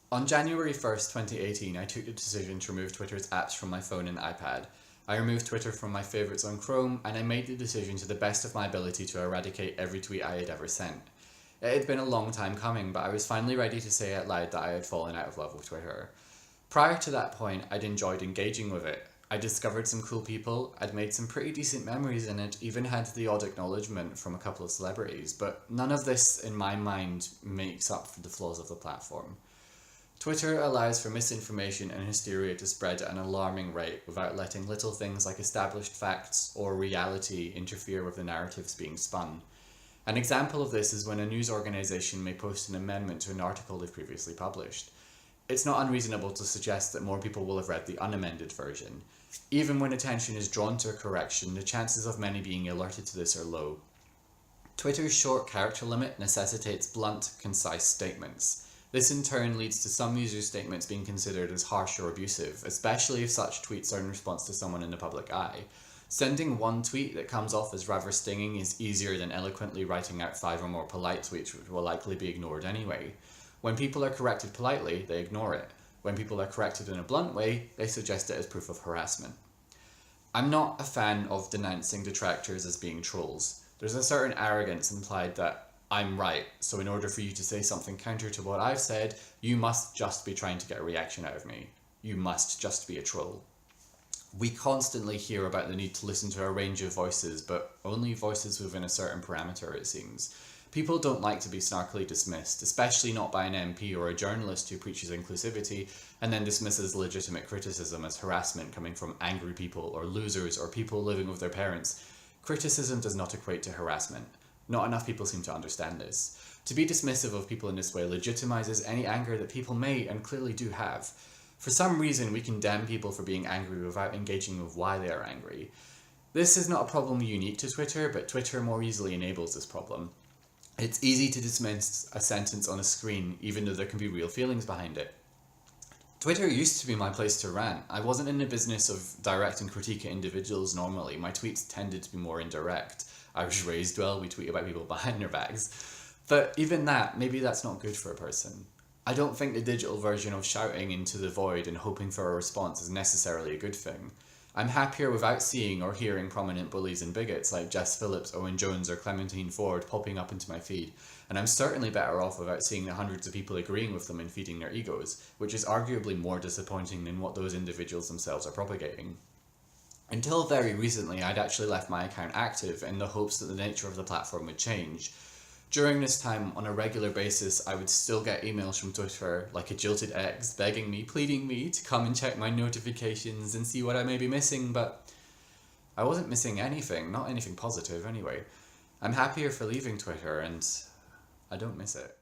On January 1st, 2018, I took the decision to remove Twitter's apps from my phone and iPad. I removed Twitter from my favourites on Chrome, and I made the decision to the best of my ability to eradicate every tweet I had ever sent. It had been a long time coming, but I was finally ready to say out loud that I had fallen out of love with Twitter. Prior to that point, I'd enjoyed engaging with it. I discovered some cool people, I'd made some pretty decent memories in it, even had the odd acknowledgement from a couple of celebrities, but none of this, in my mind, makes up for the flaws of the platform. Twitter allows for misinformation and hysteria to spread at an alarming rate without letting little things like established facts or reality interfere with the narratives being spun. An example of this is when a news organisation may post an amendment to an article they've previously published. It's not unreasonable to suggest that more people will have read the unamended version. Even when attention is drawn to a correction, the chances of many being alerted to this are low. Twitter's short character limit necessitates blunt, concise statements. This in turn leads to some users' statements being considered as harsh or abusive, especially if such tweets are in response to someone in the public eye. Sending one tweet that comes off as rather stinging is easier than eloquently writing out 5 or more polite tweets which will likely be ignored anyway. When people are corrected politely, they ignore it. When people are corrected in a blunt way, they suggest it as proof of harassment. I'm not a fan of denouncing detractors as being trolls. There's a certain arrogance implied that I'm right, so in order for you to say something counter to what I've said, you must just be trying to get a reaction out of me. You must just be a troll. We constantly hear about the need to listen to a range of voices, but only voices within a certain parameter, it seems. People don't like to be snarkily dismissed, especially not by an MP or a journalist who preaches inclusivity and then dismisses legitimate criticism as harassment coming from angry people or losers or people living with their parents. Criticism does not equate to harassment. Not enough people seem to understand this. To be dismissive of people in this way legitimizes any anger that people may and clearly do have. For some reason, we condemn people for being angry without engaging with why they are angry. This is not a problem unique to Twitter, but Twitter more easily enables this problem. It's easy to dismiss a sentence on a screen, even though there can be real feelings behind it. Twitter used to be my place to rant. I wasn't in the business of direct and critique at individuals normally. My tweets tended to be more indirect. I was raised well, we tweet about people behind their backs. But even that, maybe that's not good for a person. I don't think the digital version of shouting into the void and hoping for a response is necessarily a good thing. I'm happier without seeing or hearing prominent bullies and bigots like Jess Phillips, Owen Jones or Clementine Ford popping up into my feed, and I'm certainly better off without seeing the hundreds of people agreeing with them and feeding their egos, which is arguably more disappointing than what those individuals themselves are propagating. Until very recently, I'd actually left my account active in the hopes that the nature of the platform would change. During this time, on a regular basis, I would still get emails from Twitter, like a jilted ex, begging me, pleading me to come and check my notifications and see what I may be missing, but I wasn't missing anything, not anything positive anyway. I'm happier for leaving Twitter, and I don't miss it.